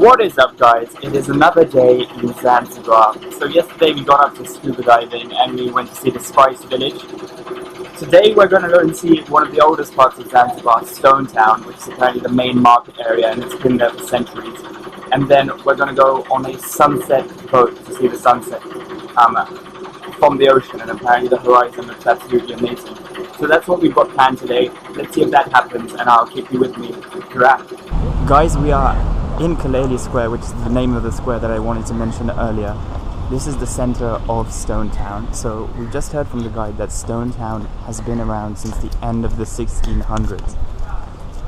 What is up, guys? It is another day in Zanzibar. So yesterday we got up to scuba diving and we went to see the Spice Village. Today we're going to go and see one of the oldest parts of Zanzibar, Stone Town, which is apparently the main market area and it's been there for centuries. And then we're going to go on a sunset boat to see the sunset from the ocean, and apparently the horizon looks absolutely amazing. So that's what we've got planned today. Let's see if that happens and I'll keep you with me throughout. Guys, we are in Kaleli Square, which is the name of the square that I wanted to mention earlier. This is the center of Stone Town. So we've just heard from the guide that Stone Town has been around since the end of the 1600s.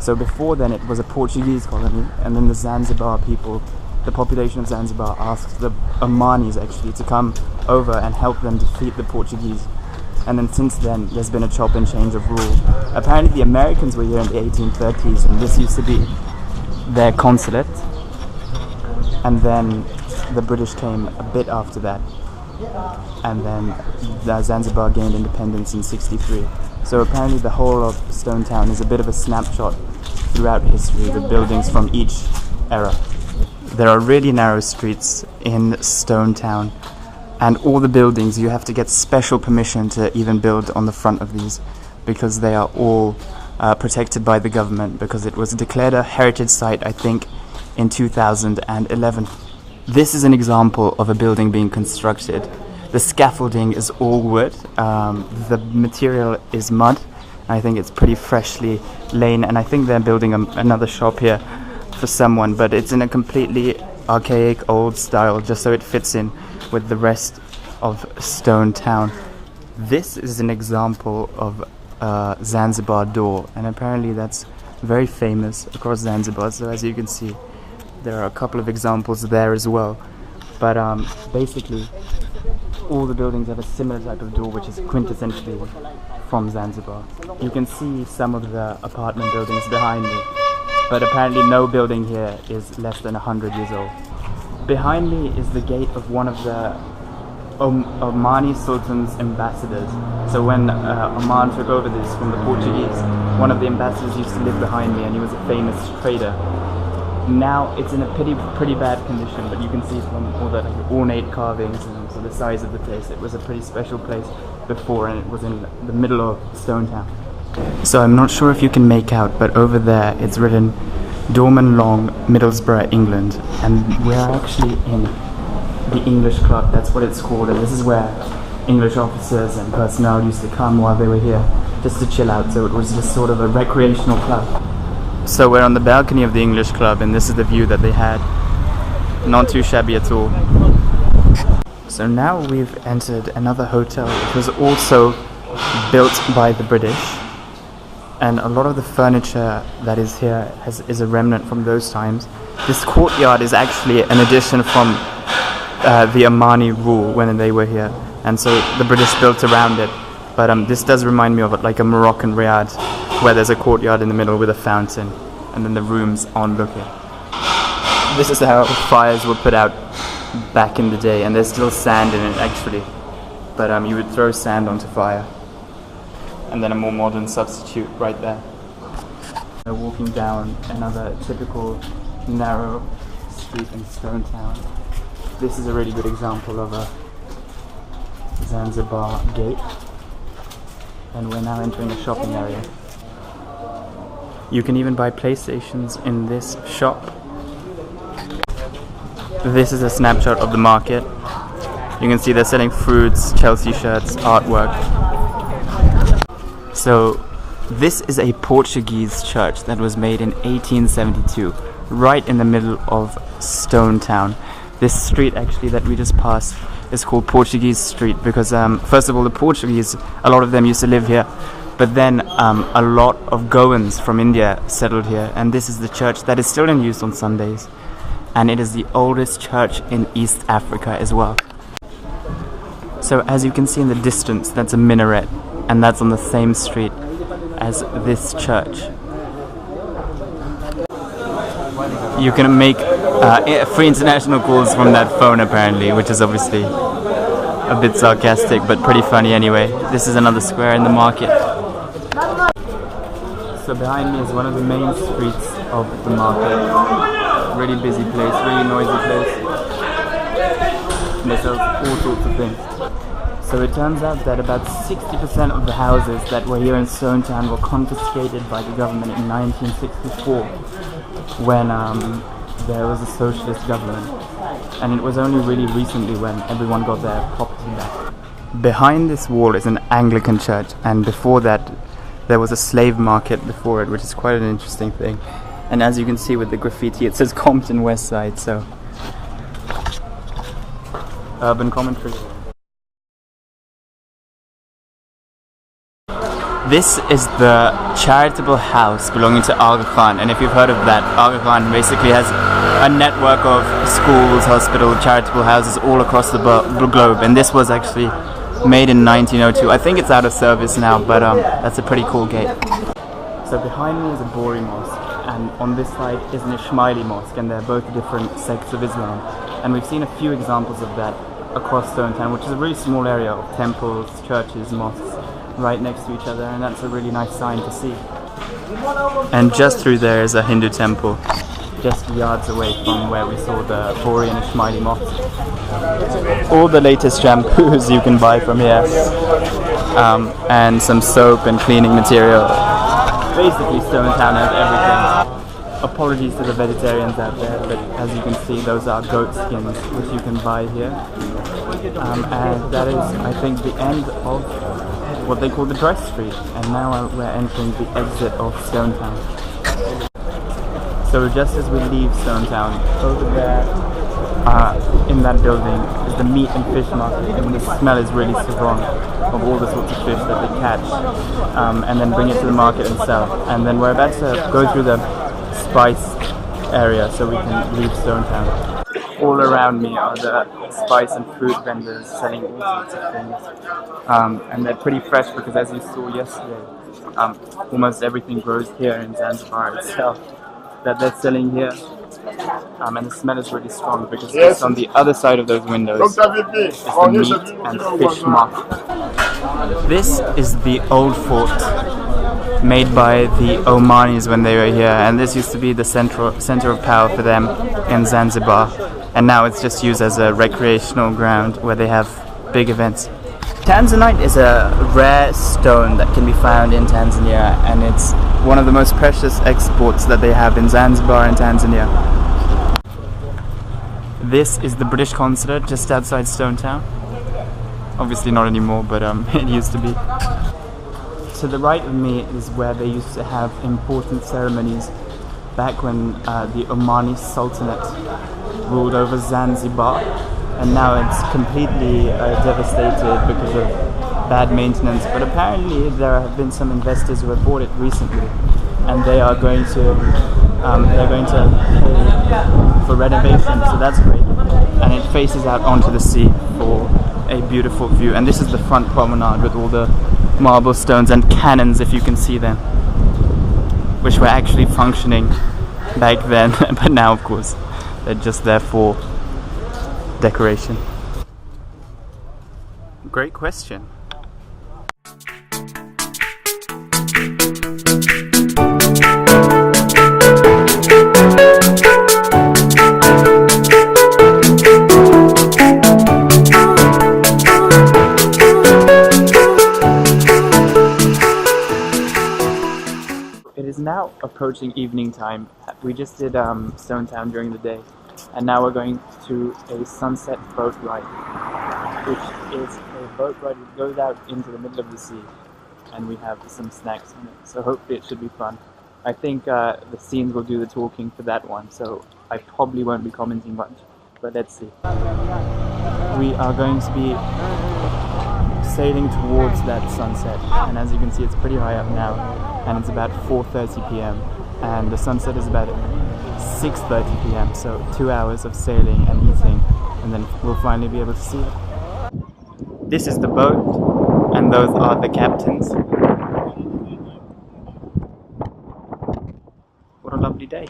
So before then it was a Portuguese colony, and then the Zanzibar people, the population of Zanzibar, asked the Omanis actually to come over and help them defeat the Portuguese. And then since then there's been a chop and change of rule. Apparently the Americans were here in the 1830s and this used to be their consulate, and then the British came a bit after that, and then the Zanzibar gained independence in '63. So apparently the whole of Stone Town is a bit of a snapshot throughout history, the buildings from each era. There are really narrow streets in Stone Town, and all the buildings you have to get special permission to even build on the front of these, because they are all protected by the government, because it was declared a heritage site, I think, in 2011. This is an example of a building being constructed. The scaffolding is all wood, the material is mud. I think it's pretty freshly laid, and I think they're building another shop here for someone, but it's in a completely archaic old style, just so it fits in with the rest of Stone Town. This is an example of Zanzibar door, and apparently that's very famous across Zanzibar. So as you can see, there are a couple of examples there as well, but basically all the buildings have a similar type of door, which is quintessentially from Zanzibar. You can see some of the apartment buildings behind me, but apparently no building here is less than 100 years old. Behind me is the gate of one of the Omani Sultan's ambassadors. So when Oman took over this from the Portuguese, one of the ambassadors used to live behind me, and he was a famous trader. Now it's in a pretty bad condition, but you can see from all the ornate carvings and also the size of the place, it was a pretty special place before, and it was in the middle of Stone Town. So I'm not sure if you can make out, but over there it's written Dorman Long, Middlesbrough, England, and we're actually in the English Club. That's what it's called, and this is where English officers and personnel used to come while they were here, just to chill out. So it was just sort of a recreational club. So we're on the balcony of the English Club, and this is the view that they had. Not too shabby at all. So now we've entered another hotel, which was also built by the British, and a lot of the furniture that is here is a remnant from those times. This courtyard is actually an addition from the Omani rule when they were here, and so the British built around it. But this does remind me of it, like a Moroccan riad, where there's a courtyard in the middle with a fountain, and then the rooms on looking. This is how fires were put out back in the day, and there's still sand in it actually. But you would throw sand onto fire, and then a more modern substitute right there. We're walking down another typical narrow street in Stone Town. This is a really good example of a Zanzibar gate, and we're now entering a shopping area. You can even buy PlayStations in this shop. This is a snapshot of the market. You can see they're selling fruits, Chelsea shirts, artwork. So this is a Portuguese church that was made in 1872, right in the middle of Stone Town. This street actually that we just passed is called Portuguese Street because first of all, the Portuguese, a lot of them used to live here, but then a lot of Goans from India settled here, and this is the church that is still in use on Sundays, and it is the oldest church in East Africa as well. So as you can see in the distance, that's a minaret, and that's on the same street as this church. You can make free international calls from that phone apparently, which is obviously a bit sarcastic but pretty funny anyway. This is another square in the market. So behind me is one of the main streets of the market. really busy place, really noisy place. And they sell all sorts of things. So it turns out that about 60% of the houses that were here in Stone Town were confiscated by the government in 1964 when there was a socialist government. And it was only really recently when everyone got their property back. Behind this wall is an Anglican church, and before that there was a slave market before it, which is quite an interesting thing. And as you can see with the graffiti, it says Compton West Side, so urban commentary. This is the charitable house belonging to Aga Khan, and if you've heard of that, Aga Khan basically has a network of schools, hospitals, charitable houses all across the globe, and this was actually made in 1902. I think it's out of service now, but that's a pretty cool gate. So behind me is a Bori mosque, and on this side is an Ismaili mosque, and they're both different sects of Islam. And we've seen a few examples of that across Stone Town, which is a really small area of temples, churches, mosques, right next to each other, and that's a really nice sign to see. And just through there is a Hindu temple, just yards away from where we saw the Bori and Ismaili mosque. All the latest shampoos you can buy from here, and some soap and cleaning material. Basically Stone Town has everything. Apologies to the vegetarians out there, but as you can see, those are goat skins which you can buy here. And that is, I think, the end of what they call the dry street, and now we're entering the exit of Stone Town. So just as we leave Stone Town, over there in that building is the meat and fish market, and the smell is really strong of all the sorts of fish that they catch, and then bring it to the market and sell. And then we're about to go through the spice area so we can leave Stone Town. All around me are the spice and fruit vendors selling all sorts of things, and they're pretty fresh because, as you saw yesterday, almost everything grows here in Zanzibar itself that they're selling here, and the smell is really strong because just on the other side of those windows is the meat and fish market. This is the old fort made by the Omanis when they were here, and this used to be the center of power for them in Zanzibar, and now it's just used as a recreational ground where they have big events. Tanzanite is a rare stone that can be found in Tanzania, and it's one of the most precious exports that they have in Zanzibar and Tanzania. This is the British consulate just outside Stone Town. Obviously not anymore, but it used to be. To the right of me is where they used to have important ceremonies back when the Omani Sultanate ruled over Zanzibar, and now it's completely devastated because of bad maintenance. But apparently there have been some investors who have bought it recently, and they are going to pay for renovation, so that's great. And it faces out onto the sea for a beautiful view. And this is the front promenade with all the marble stones and cannons, if you can see them, which were actually functioning back then, but now of course they're just there for decoration. Great question. Now approaching evening time. We just did Stone Town during the day, and now we're going to a sunset boat ride, which is a boat ride that goes out into the middle of the sea, and we have some snacks on it, so hopefully it should be fun. I think the scenes will do the talking for that one, so I probably won't be commenting much, but let's see. We are going to be sailing towards that sunset, and as you can see it's pretty high up now, and it's about 4:30 p.m. and the sunset is about 6:30 p.m. so 2 hours of sailing and eating, and then we'll finally be able to see it. This is the boat, and those are the captains. What a lovely day.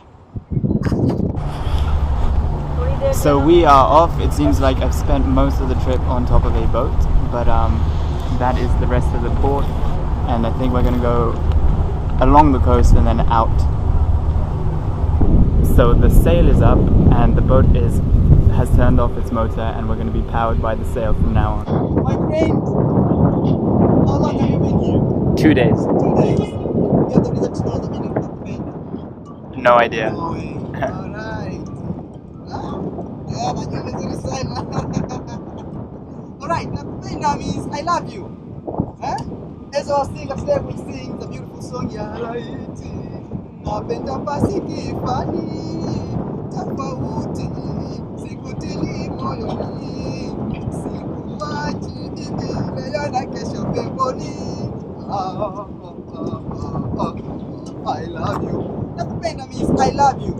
So we are off. It seems like I've spent most of the trip on top of a boat, but that is the rest of the port, and I think we're going to go along the coast and then out. So the sail is up and the boat has turned off its motor, and we're going to be powered by the sail from now on. My friend, how long have you been here? 2 days. 2 days. You have the reason to know the meaning of nakupenda? No idea. No way. Alright. Najua vizuri sana. Alright, nakupenda means I love you. As our singer today will sing the beautiful song ya Laiti. Napenda basi kifani tofauti, sikutili moyoni, sikuwachi leo na kesho peponi. I love you. Nakupenda means I love you.